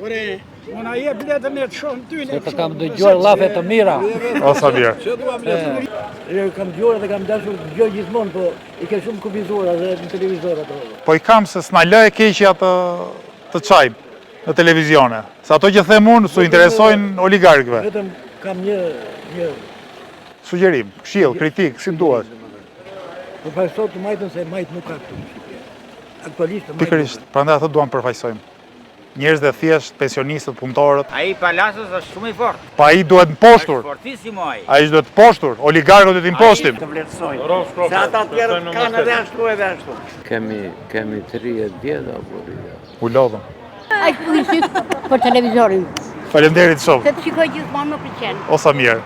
Ore, unë a je biletën e të shohën ty. Se të kam dëgjuar llafe të mira. O sa mirë. Kam dëgjuar dhe kam dashur të dëgjoj gjithmonë, po i ke shumë kufizuar edhe në televizor ato. Po i kam se s'na lë e keqja të çajmë në televizione. Se ato që them unë su interesojnë oligarkëve. Vetëm kam një Sugjerim, këshill, kritik, si duhet. përfaqësoj të majtën se majtë nuk ka këtu. Aktualisht Pikërisht, prandaj ato duam përfaqësojmë. Njerëz dhe thjesht, pensionistët, punëtorët. Ai Palacios është shumë i fortë. Pa ai duhet mposhtur. Fortissimo ai. Ai duhet mposhtur, oligarkët duhet impostim. të vlerësojnë. Se ata tjerë kanë edhe ashtu edhe ashtu. Kemi 30 vjet apo U lodhëm. Ai kurisit për televizorin. Faleminderit shumë. Se të shikoj gjithmonë më pëlqen. O sa mirë.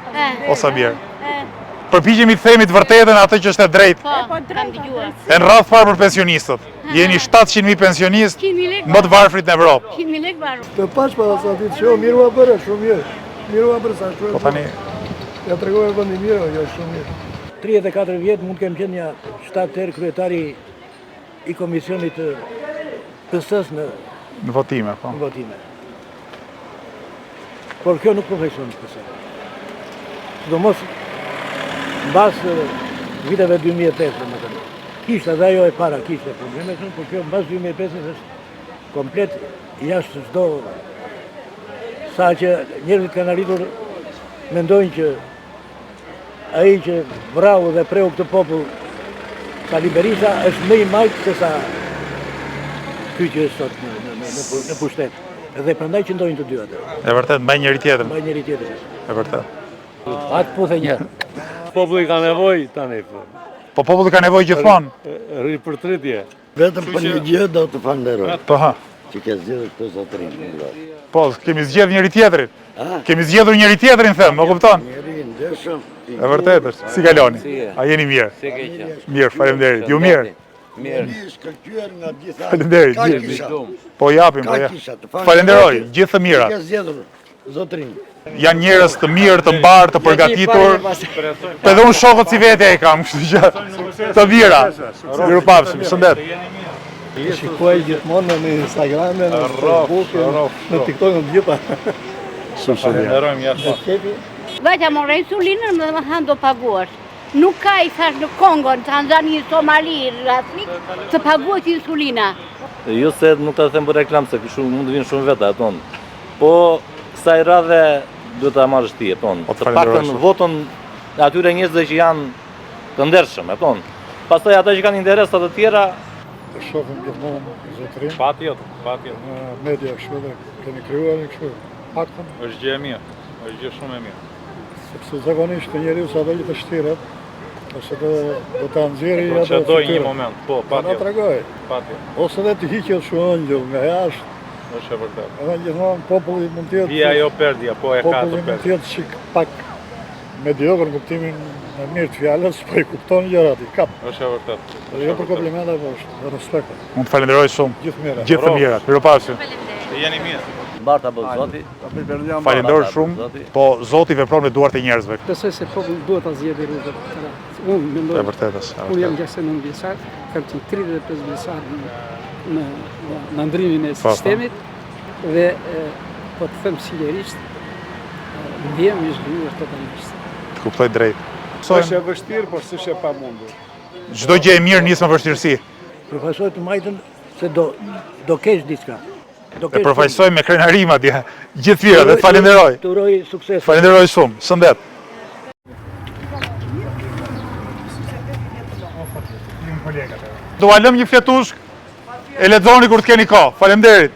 O sa mirë. Eh, Përpiqemi të themi të vërtetën atë që është e drejtë. Po, kam dëgjuar. E në radhë parë për pensionistët. Jeni 700.000 pensionistë 100.000 lekë. më të varfrit në Evropë. 100.000 lekë varur. Të pash para sa ditë që mirë ma bërë, shumë mirë. Mirë ma bërë sa shumë. Po tani, Ja tregoj e bëndi mirë, jo shumë mirë. 34 vjetë mund kem qenë një 7 herë kryetari i komisionit të PS-s në në votime, po. votime. Por kjo nuk përfaqëson PS. Sidomos mbas viteve 2005, domethënë. Kishte edhe ajo e para kishte probleme, por kjo mbas 2005 është komplet jashtë çdo sa që njerëzit kanë arritur mendojnë që ai që vrau dhe preu këtë popull Sali Berisha është më i majtë se sa ky që është sot në pushtet. Edhe prandaj që ndojnë të dy atë. E vërtet, mbaj njëri tjetrën. Mbaj njëri tjetrin. E vërtet. Atë puthe një. populli ka nevojë tani. Po populli ka nevojë gjithmonë. Rri për tritje. Vetëm për një gjë do të falenderoj, Po ha. që ke zgjedhur këtë zotërin. Po, kemi zgjedhur njëri tjetrin. Kemi zgjedhur njëri tjetrin, them, më kupton? Njeri ndeshëm. E vërtet është. Si kaloni? A jeni mirë? Si keqja. Mirë, faleminderit. Ju mirë? Mirë. Një shkëlqyer nga gjitha. Faleminderit, Ka gjithë. kisha. Po japim, po Ka ja. kisha. Falenderoj, gjithë të mirat. Ke zgjedhur zotërin. Janë njerëz të mirë, të mbarë, të përgatitur. Edhe unë shokët si vete e kam, kështu që të mira. Mirupafshim, shëndet. Shikoj gjithmonë në Instagram, në Facebook, në TikTok, në gjitha. Falenderojmë jashtë. Vajta morë insulinën, më dhe thënë do paguash. Nuk ka i thash në Kongo, në Tanzani, Somali, Afrik, të paguash insulina. Jo se nuk ta them për reklam se kështu mund të vinë shumë veta aton. Po kësaj radhe duhet ta marrësh ti aton. Po, Të paktën votën e atyre njerëzve që janë të ndershëm aton. Pastaj ata që kanë interesa të tjera, Të shohim gjithmonë zotërin. patjetër. Në media kështu dhe kemi krijuar një kështu. Paktën, Është gjë e mirë. Është gjë shumë e mirë. sepse zakonisht njeriu sa do të shtiret, ose do ta nxjerrë Po që doj një moment, po, Na patjetër. tregoj. Patjetër. Ose dhe të hiqet shumë ëngjëll nga jashtë, Është e vërtetë. edhe gjithmonë populli mund të jetë. Vija ajo perdja, po e ka Populli të mund të perdja. jetë çik pak mediokër në kuptimin e mirë të fjalës, po i kupton gjërat i kap. Është e vërtetë. Dhe jo për komplimente, po është dhe respekt. Unë të falenderoj shumë. Gjithë mira. Gjithë të mirat. Mirupafshim. Jeni mirë. Mbarta bë zoti. Falenderoj shumë, po Zoti vepron me duart e njerëzve. Besoj se populli duhet ta zgjidhë rrugën. Unë E mendoj, vërtet është. unë jam 69 vjeçar, kam qenë 35 vjeçar në ndrimin e Po. sistemit dhe po të them sinqerisht, ndjem i zhvilluar totalisht. Të kuptoj drejt. Është e vështirë, por s'është e pamundur. Çdo gjë e mirë nis me vështirësi. Përfaqësoj të majtën se do kesh diçka. E përfaqësoj me krenarim atje. Gjithë mirat, dhe të falenderoj. Të uroj sukses. Falenderoj shumë. Shëndet. Do a lëm një fletushk, e lexoni kur të keni kohë. Faleminderit.